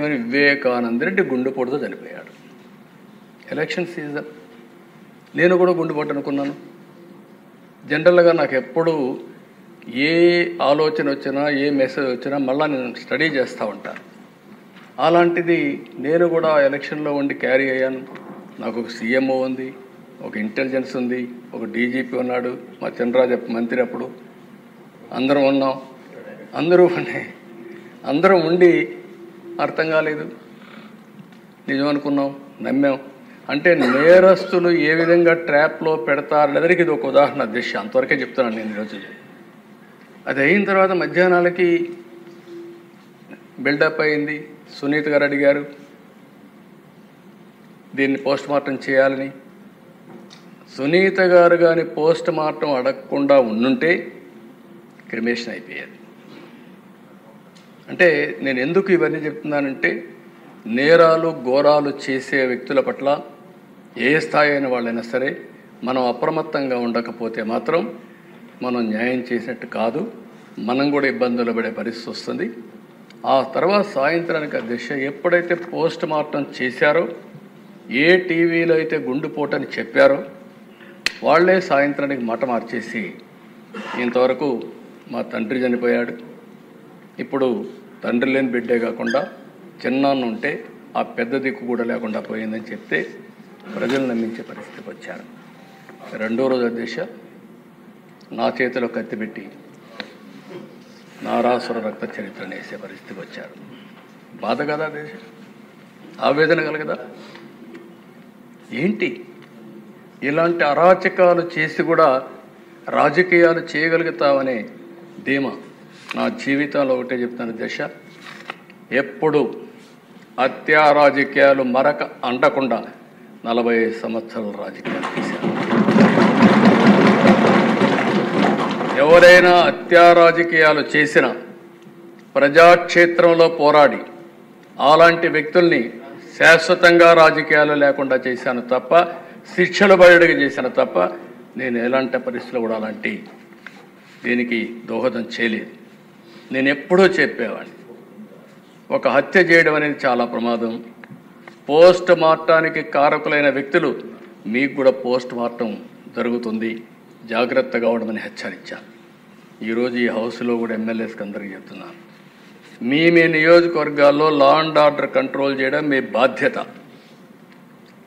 చిరంజీవి వివేకానంద రెడ్డి గుండెపోటుతో చనిపోయాడు. Election season. నేను కూడా గుండెపోటు అనుకున్నాను. జనరల్గా నాకు ఎప్పుడు ఏ ఆలోచన వచ్చినా ఏ మెసేజ్ వచ్చినా మళ్ళీ నేను స్టడీ చేస్తూ ఉంటాను. అలాంటిది నేను కూడా ఎలక్షన్లో ఉండి క్యారీ అయ్యాను. నాకు ఒక సీఎంఓ ఉంది, ఒక ఇంటెలిజెన్స్ ఉంది, ఒక డీజీపీ ఉన్నాడు, మా చంద్రరాజు మంత్రి అప్పుడు అందరం ఉన్నాం. అందరం ఉండి అర్థం కాలేదు, నిజం అనుకున్నాం, నమ్మాం. అంటే నేరస్తులు ఏ విధంగా ట్రాప్లో పెడతారనేదానికి ఇది ఒక ఉదాహరణ. దిశ అంతవరకే చెప్తున్నాను నేను ఈరోజు. అది అయిన తర్వాత మధ్యాహ్నాలకి బిల్డప్ అయింది. సునీత గారు అడిగారు దీన్ని పోస్ట్ మార్టం చేయాలని. సునీత గారు కానీ పోస్ట్ మార్టం అడగకుండా ఉండుంటే క్రిమేషన్ అయిపోయేది. అంటే నేను ఎందుకు ఇవన్నీ చెప్తున్నానంటే నేరాలు ఘోరాలు చేసే వ్యక్తుల పట్ల ఏ స్థాయి అయిన వాళ్ళైనా సరే మనం అప్రమత్తంగా ఉండకపోతే మాత్రం మనం న్యాయం చేసినట్టు కాదు, మనం కూడా ఇబ్బందులు పడే పరిస్థితి వస్తుంది. ఆ తర్వాత సాయంత్రానికి దిశ ఎప్పుడైతే పోస్ట్ మార్టం చేశారో, ఏ టీవీలో అయితే గుండెపోటని చెప్పారో వాళ్లే సాయంత్రానికి మాట మార్చేసి ఇంతవరకు మా తండ్రి చనిపోయాడు, ఇప్పుడు తండ్రి లేని బిడ్డే కాకుండా చిన్నాన్న ఉంటే ఆ పెద్ద దిక్కు కూడా లేకుండా పోయిందని చెప్తే ప్రజలు నమ్మించే పరిస్థితికి వచ్చారు. రెండో రోజు అధ్యక్ష నా చేతిలో కత్తిపెట్టి నారాసుర రక్త చరిత్రను వేసే పరిస్థితికి వచ్చారు. బాధ కదా అధ్యక్ష, ఆవేదన కలగదా? ఏంటి ఇలాంటి అరాచకాలు చేసి కూడా రాజకీయాలు చేయగలుగుతామనే ధీమా నా జీవితంలో ఒకటే చెప్తాను దశ, ఎప్పుడు హత్యా రాజకీయాలు మరక అంటకుండా 45 సంవత్సరాల రాజకీయాలు చేశారు. ఎవరైనా హత్యా రాజకీయాలు చేసిన ప్రజాక్షేత్రంలో పోరాడి అలాంటి వ్యక్తుల్ని శాశ్వతంగా రాజకీయాలు లేకుండా చేశాను తప్ప, శిక్షలు బయటకు చేశాను తప్ప, నేను ఎలాంటి పరిస్థితుల్లో కూడా అలాంటి దీనికి దోహదం చేయలేదు. నేను ఎప్పుడూ చెప్పేవాడిని, ఒక హత్య చేయడం అనేది చాలా ప్రమాదం. పోస్ట్ మార్టానికి కారకులైన వ్యక్తులు మీకు కూడా పోస్ట్ మార్టం జరుగుతుంది, జాగ్రత్తగా ఉండమని హెచ్చరించాను. ఈరోజు ఈ హౌస్లో కూడా ఎమ్మెల్యేస్కి అందరికీ చెప్తున్నాను, మీ నియోజకవర్గాల్లో లా అండ్ ఆర్డర్ కంట్రోల్ చేయడం మీ బాధ్యత.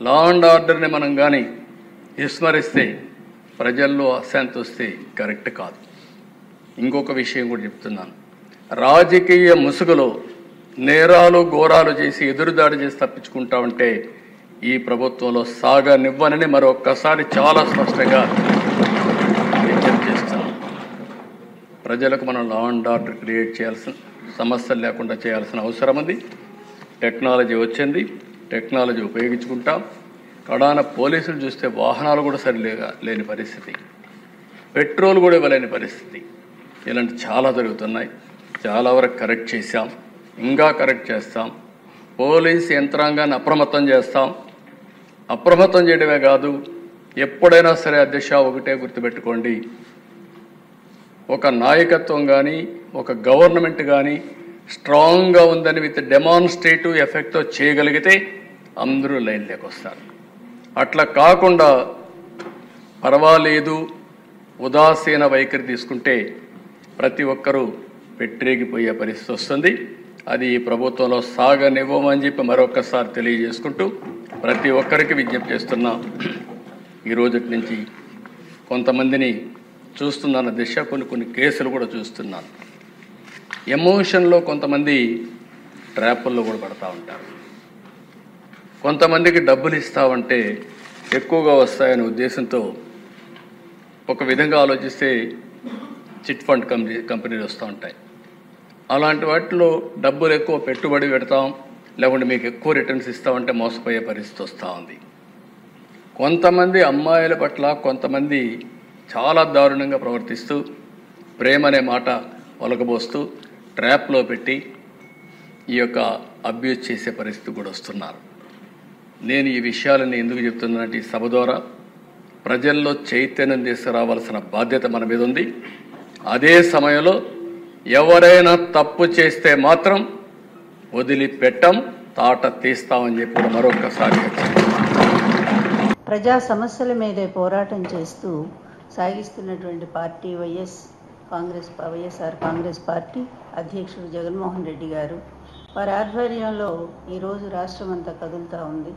లా అండ్ ఆర్డర్ని మనం కానీ విస్మరిస్తే ప్రజల్లో అశాంతి వస్తే కరెక్ట్ కాదు. ఇంకొక విషయం కూడా చెప్తున్నాను, రాజకీయ ముసుగులో నేరాలు ఘోరాలు చేసి ఎదురుదాడి చేసి తప్పించుకుంటా ఉంటే ఈ ప్రభుత్వంలో సాగనివ్వనని మరొక్కసారి చాలా స్పష్టంగా విజ్ఞప్తి చేస్తున్నాం. ప్రజలకు మనం లా అండ్ ఆర్డర్ క్రియేట్ చేయాల్సిన, సమస్యలు లేకుండా చేయాల్సిన అవసరం ఉంది. టెక్నాలజీ వచ్చింది, టెక్నాలజీ ఉపయోగించుకుంటాం. కడాన పోలీసులు చూస్తే వాహనాలు కూడా లేని పరిస్థితి, పెట్రోల్ కూడా ఇవ్వలేని పరిస్థితి, ఇలాంటి చాలా జరుగుతున్నాయి. చాలా వరకు కరెక్ట్ చేశాం, ఇంకా కరెక్ట్ చేస్తాం. పోలీస్ యంత్రాంగాన్ని అప్రమత్తం చేస్తాం. అప్రమత్తం చేయడమే కాదు, ఎప్పుడైనా సరే అధ్యక్ష ఒకటే గుర్తుపెట్టుకోండి, ఒక నాయకత్వం కానీ ఒక గవర్నమెంట్ కానీ స్ట్రాంగ్గా ఉందని విత్ డెమాన్స్ట్రేటివ్ ఎఫెక్ట్తో చేయగలిగితే అందరూ లైన్లోకి వస్తారు. అట్లా కాకుండా పర్వాలేదు ఉదాసీన వైఖరి తీసుకుంటే ప్రతి ఒక్కరూ పెట్టిరేగిపోయే పరిస్థితి వస్తుంది. అది ఈ ప్రభుత్వంలో సాగనివ్వమని చెప్పి మరొకసారి తెలియజేసుకుంటూ ప్రతి ఒక్కరికి విజ్ఞప్తి చేస్తున్నా. ఈ రోజు నుంచి కొంతమందిని చూస్తున్నాను దిశ, కొన్ని కేసులు కూడా చూస్తున్నాను. ఎమోషన్లో కొంతమంది ట్రాపుల్లో కూడా పడతా ఉంటారు. కొంతమందికి డబ్బులు ఇస్తామంటే ఎక్కువగా వస్తాయనే ఉద్దేశంతో ఒక విధంగా ఆలోచిస్తే చిట్ ఫండ్ కంపెనీలు వస్తూ ఉంటాయి. అలాంటి వాటిలో డబ్బులు ఎక్కువ పెట్టుబడి పెడతాం, లేకుంటే మీకు ఎక్కువ రిటర్న్స్ ఇస్తామంటే మోసపోయే పరిస్థితి వస్తూ ఉంది. కొంతమంది అమ్మాయిల పట్ల కొంతమంది చాలా దారుణంగా ప్రవర్తిస్తూ ప్రేమ అనే మాట ఒలకబోస్తూ ట్రాప్లో పెట్టి ఈ యొక్క అబ్యూజ్ చేసే పరిస్థితి కూడా వస్తున్నారు. నేను ఈ విషయాలను ఎందుకు చెప్తున్నానంటే ఈ సభ ద్వారా ప్రజల్లో చైతన్యం తీసుకురావాల్సిన బాధ్యత మన మీద ఉంది. అదే సమయంలో ఎవరైనా తప్పు చేస్తే మాత్రం వదిలిపెట్టం, తాట తీస్తామని చెప్పి కూడా మరొకసారి ప్రజా సమస్యల మీదే పోరాటం చేస్తూ సాగిస్తున్నటువంటి పార్టీ వైఎస్ఆర్ కాంగ్రెస్ పార్టీ అధ్యక్షుడు జగన్మోహన్ రెడ్డి గారు వారి ఆధ్వర్యంలో ఈరోజు రాష్ట్రం అంతా కదులుతూ ఉంది.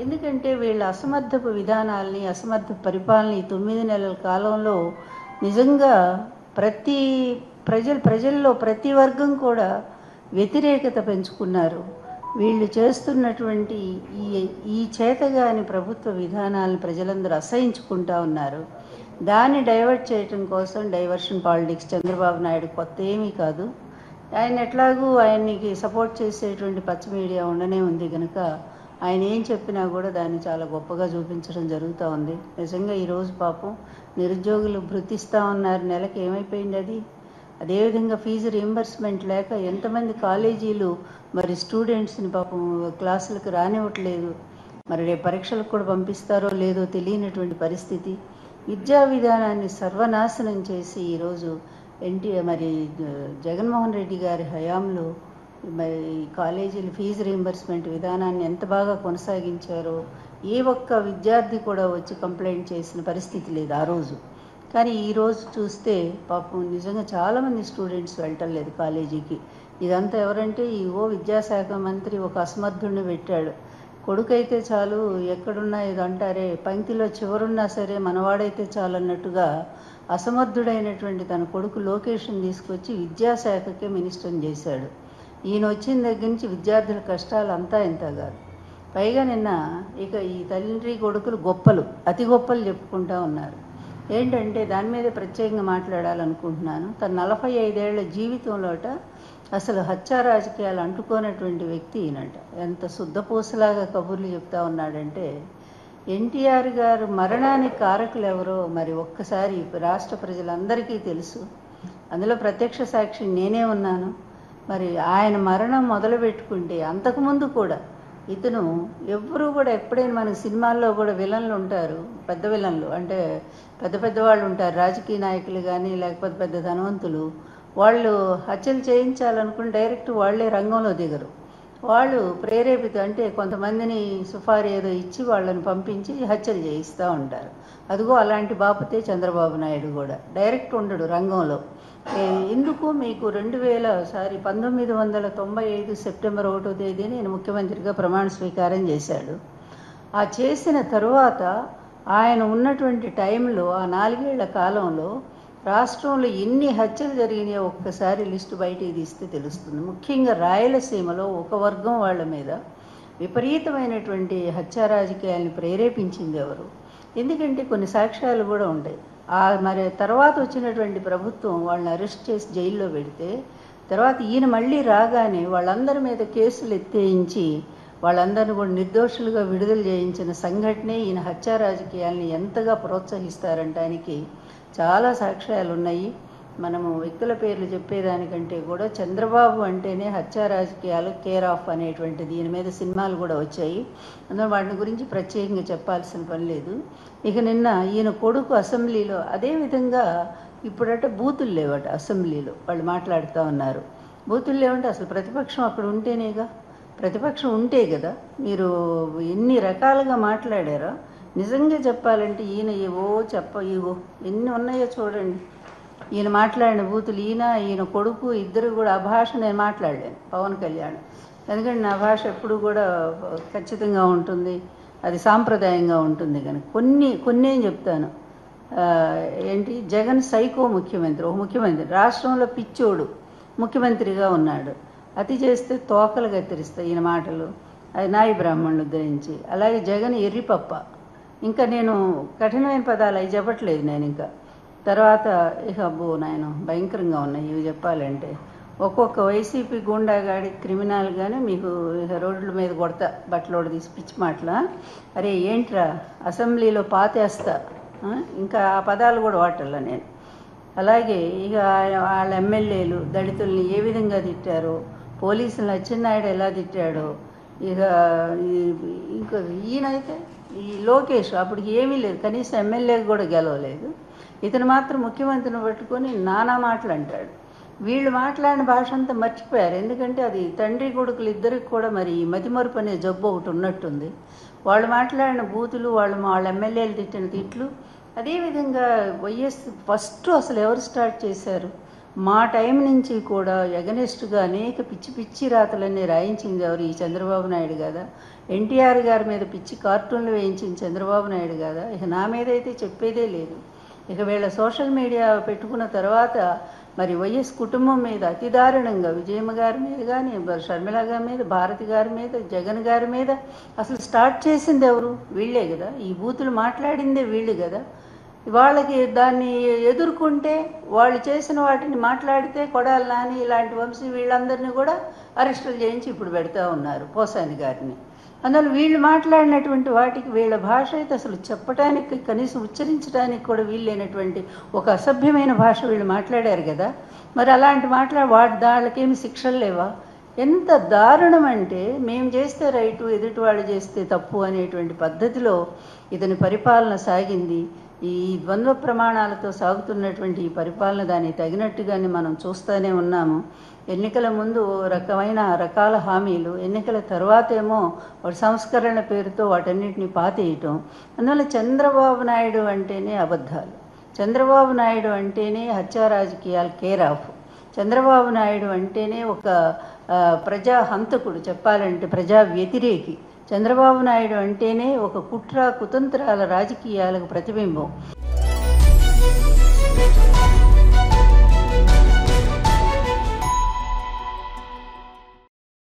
ఎందుకంటే వీళ్ళ అసమర్థపు విధానాల్ని, అసమర్థ పరిపాలన 9 నెలల కాలంలో నిజంగా ప్రజల్లో ప్రతి వర్గం కూడా వ్యతిరేకత పెంచుకున్నారు. వీళ్ళు చేస్తున్నటువంటి ఈ చేతగాని ప్రభుత్వ విధానాలను ప్రజలందరూ అసహించుకుంటా ఉన్నారు. దాన్ని డైవర్ట్ చేయటం కోసం డైవర్షన్ పాలిటిక్స్ చంద్రబాబు నాయుడు కొత్త ఏమీ కాదు. ఆయన ఎట్లాగూ ఆయనకి సపోర్ట్ చేసేటువంటి పచ్చ మీడియా ఉండనే ఉంది కనుక ఆయన ఏం చెప్పినా కూడా దాన్ని చాలా గొప్పగా చూపించడం జరుగుతూ ఉంది. నిజంగా ఈరోజు పాపం నిరుద్యోగులు భృతిస్తూ ఉన్నారు. నెలకి ఏమైపోయింది అది? అదేవిధంగా ఫీజు రీయింబర్స్మెంట్ లేక ఎంతమంది కాలేజీలు మరి స్టూడెంట్స్ని పాపం క్లాసులకు రానివ్వట్లేదు. మరి రేపు పరీక్షలకు కూడా పంపిస్తారో లేదో తెలియనటువంటి పరిస్థితి. విద్యా విధానాన్ని సర్వనాశనం చేసి ఈరోజు మరి జగన్మోహన్ రెడ్డి గారి హయాంలో మరి కాలేజీల ఫీజు రీయింబర్స్మెంట్ విధానాన్ని ఎంత బాగా కొనసాగించారో ఏ ఒక్క విద్యార్థి కూడా వచ్చి కంప్లైంట్ చేసిన పరిస్థితి లేదు ఆ రోజు. కానీ ఈరోజు చూస్తే పాపం నిజంగా చాలామంది స్టూడెంట్స్ వెళ్ళటం లేదు కాలేజీకి. ఇదంతా ఎవరంటే విద్యాశాఖ మంత్రి ఒక అసమర్థుడిని పెట్టాడు. కొడుకైతే చాలు, ఎక్కడున్నా ఇది అంటారే, పంక్తిలో చివరున్నా సరే మనవాడైతే చాలు అన్నట్టుగా అసమర్థుడైనటువంటి తన కొడుకు లోకేష్ని తీసుకొచ్చి విద్యాశాఖకే మినిస్టర్ని చేశాడు. ఈయన వచ్చిన దగ్గర నుంచి విద్యార్థుల కష్టాలు అంతా ఇంత కాదు. పైగా నిన్న ఇక ఈ తండ్రి కొడుకులు అతి గొప్పలు చెప్పుకుంటూ ఉన్నారు. ఏంటంటే దాని మీద ప్రత్యేకంగా మాట్లాడాలనుకుంటున్నాను. తన 45 ఏళ్ల జీవితంలోట అసలు హత్యా రాజకీయాలు అంటుకోనటువంటి వ్యక్తి ఈయనట. ఎంత శుద్ధపూసలాగా కబుర్లు చెప్తా ఉన్నాడంటే, ఎన్టీఆర్ గారు మరణానికి కారకులు ఎవరో మరి ఒక్కసారి రాష్ట్ర ప్రజలందరికీ తెలుసు. అందులో ప్రత్యక్ష సాక్షి నేనే ఉన్నాను. మరి ఆయన మరణం మొదలు పెట్టుకుంటే అంతకుముందు కూడా ఇతను ఎవ్వరూ కూడా ఎప్పుడైనా మనకి సినిమాల్లో కూడా విలన్లు ఉంటారు, పెద్ద విలన్లు అంటే పెద్దవాళ్ళు ఉంటారు, రాజకీయ నాయకులు కానీ లేకపోతే పెద్ద ధనవంతులు. వాళ్ళు హత్యలు చేయించాలనుకుని డైరెక్ట్ వాళ్ళే రంగంలో దిగరు. వాళ్ళు ప్రేరేపిత అంటే కొంతమందిని సుఫారీ ఏదో ఇచ్చి వాళ్ళని పంపించి హత్యలు చేయిస్తూ ఉంటారు. అదిగో అలాంటి బాపతే చంద్రబాబు నాయుడు కూడా డైరెక్ట్ ఉండడు రంగంలో. ఎందుకు మీకు 1995 సెప్టెంబర్ 1వ తేదీ నేను ముఖ్యమంత్రిగా ప్రమాణ స్వీకారం చేశాడు. ఆ చేసిన తరువాత ఆయన ఉన్నటువంటి టైంలో ఆ 4 ఏళ్ల కాలంలో రాష్ట్రంలో ఎన్ని హత్యలు జరిగినాయో ఒక్కసారి లిస్టు బయటికి తీస్తే తెలుస్తుంది. ముఖ్యంగా రాయలసీమలో ఒక వర్గం వాళ్ళ మీద విపరీతమైనటువంటి హత్యా రాజకీయాలను ప్రేరేపించింది ఎవరు? ఎందుకంటే కొన్ని సాక్ష్యాలు కూడా ఉంటాయి. మరి తర్వాత వచ్చినటువంటి ప్రభుత్వం వాళ్ళని అరెస్ట్ చేసి జైల్లో పెడితే తర్వాత ఈయన మళ్ళీ రాగానే వాళ్ళందరి మీద కేసులు ఎత్తేయించి వాళ్ళందరినీ కూడా నిర్దోషులుగా విడుదల చేయించిన సంఘటనే ఈయన హత్యా రాజకీయాలని ఎంతగా ప్రోత్సహిస్తారంటానికి చాలా సాక్ష్యాలు ఉన్నాయి. మనము వ్యక్తుల పేర్లు చెప్పేదానికంటే కూడా చంద్రబాబు అంటేనే హత్యా రాజకీయాలు కేర్ ఆఫ్ అనేటువంటి దీని మీద సినిమాలు కూడా వచ్చాయి. అందులో వాటిని గురించి ప్రత్యేకంగా చెప్పాల్సిన పని లేదు. ఇక నిన్న ఈయన కొడుకు అసెంబ్లీలో అదేవిధంగా ఇప్పుడట బూతులు లేవట అసెంబ్లీలో వాళ్ళు మాట్లాడుతూ ఉన్నారు. బూతులు లేవంటే అసలు ప్రతిపక్షం అక్కడ ఉంటేనేగా, ప్రతిపక్షం ఉంటే కదా మీరు ఎన్ని రకాలుగా మాట్లాడారో. నిజంగా చెప్పాలంటే ఈయన ఇవో ఎన్ని ఉన్నాయో చూడండి. ఈయన మాట్లాడిన బూతులు ఈయన కొడుకు ఇద్దరు కూడా ఆ భాష నేను మాట్లాడలేను, పవన్ కళ్యాణ్. ఎందుకంటే నా భాష ఎప్పుడు కూడా ఖచ్చితంగా ఉంటుంది, అది సాంప్రదాయంగా ఉంటుంది. కనుక కొన్ని ఏం చెప్తాను. ఏంటి జగన్ సైకో ముఖ్యమంత్రి, ఒక ముఖ్యమంత్రి రాష్ట్రంలో పిచ్చోడు ముఖ్యమంత్రిగా ఉన్నాడు. అతి చేస్తే తోకలు కత్తిరిస్తాయి ఈయన మాటలు, అది నాయి బ్రాహ్మణులు ఉద్ధరించి. అలాగే జగన్ ఎర్రిపప్ప. ఇంకా నేను కఠినమైన పదాలు అవి చెప్పట్లేదు నేను. ఇంకా తర్వాత ఇక నాయన భయంకరంగా ఉన్నాయి ఇవి చెప్పాలంటే. ఒక్కొక్క వైసీపీ గుండాగాడి క్రిమినల్ కానీ మీకు రోడ్ల మీద కొడతా బట్టలోడు తీసి పిచ్చి మాటల. అరే ఏంట్రా అసెంబ్లీలో పాతేస్తా, ఇంకా ఆ పదాలు కూడా వాడాల నేను. అలాగే ఇక వాళ్ళ ఎమ్మెల్యేలు దళితుల్ని ఏ విధంగా తిట్టారో, పోలీసులను అచ్చెన్నాయుడు ఎలా తిట్టాడో. ఇంకా ఈయనైతే ఈ లోకేష్ అప్పటికి ఏమీ లేదు, కనీసం ఎమ్మెల్యేకి కూడా గెలవలేదు. ఇతను మాత్రం ముఖ్యమంత్రిని పట్టుకొని నానా మాటలు అంటాడు. వీళ్ళు మాట్లాడిన భాష అంతా మర్చిపోయారు. ఎందుకంటే అది తండ్రి కొడుకులు ఇద్దరికి కూడా మరి మతిమరుపు అనే జబ్బు ఒకటి ఉన్నట్టుంది. వాళ్ళు మాట్లాడిన బూతులు, వాళ్ళ ఎమ్మెల్యేలు తిట్టిన తిట్లు, అదేవిధంగా వైఎస్ ఫస్ట్ అసలు ఎవరు స్టార్ట్ చేశారు? మా టైం నుంచి కూడా ఎగనెస్ట్గా అనేక పిచ్చి పిచ్చి రాతలన్నీ రాయించింది ఎవరు? ఈ చంద్రబాబు నాయుడు కదా. ఎన్టీఆర్ గారి మీద పిచ్చి కార్టూన్లు వేయించింది చంద్రబాబు నాయుడు కదా. ఇక నా మీద అయితే చెప్పేదే లేదు. ఇక వీళ్ళ సోషల్ మీడియా పెట్టుకున్న తర్వాత మరి వైఎస్ కుటుంబం మీద అతి దారుణంగా విజయమ్మ గారి మీద కానీ, షర్మిల గారి మీద, భారతి గారి మీద, జగన్ గారి మీద అసలు స్టార్ట్ చేసింది ఎవరు? వీళ్ళే కదా. ఈ బూతులు మాట్లాడిందే వీళ్ళు కదా. వాళ్ళకి దాన్ని ఎదుర్కొంటే వాళ్ళు చేసిన వాటిని మాట్లాడితే కొడాలి నాని ఇలాంటి వంశీ వీళ్ళందరినీ కూడా అరెస్టులు చేయించి ఇప్పుడు పెడతా ఉన్నారు, పోసాని గారిని. అందువల్ల వీళ్ళు మాట్లాడినటువంటి వాటికి వీళ్ళ భాష అయితే అసలు చెప్పడానికి కనీసం ఉచ్చరించడానికి కూడా వీళ్ళైనటువంటి ఒక అసభ్యమైన భాష వీళ్ళు మాట్లాడారు కదా. మరి అలాంటి వాళ్ళకేమి శిక్షలు లేవా? ఎంత దారుణం అంటే మేము చేస్తే రైటు, ఎదుటి వాళ్ళు చేస్తే తప్పు అనేటువంటి పద్ధతిలో ఇతని పరిపాలన సాగింది. ఈ ద్వంద్వ ప్రమాణాలతో సాగుతున్నటువంటి ఈ పరిపాలన దానికి తగినట్టుగానే మనం చూస్తూనే ఉన్నాము. ఎన్నికల ముందు రకాల హామీలు, ఎన్నికల తర్వాతేమో వాటి సంస్కరణ పేరుతో వాటన్నిటిని పాతేయటం. అందువల్ల చంద్రబాబు నాయుడు అంటేనే అబద్ధాలు, చంద్రబాబు నాయుడు అంటేనే హత్యా రాజకీయాలు కేర్ ఆఫ్, చంద్రబాబు నాయుడు అంటేనే ఒక ప్రజా హంతకుడు, చెప్పాలంటే ప్రజా వ్యతిరేకి. చంద్రబాబు నాయుడు అంటేనే ఒక కుట్ర కుతంత్రాల రాజకీయాలకు ప్రతిబింబం.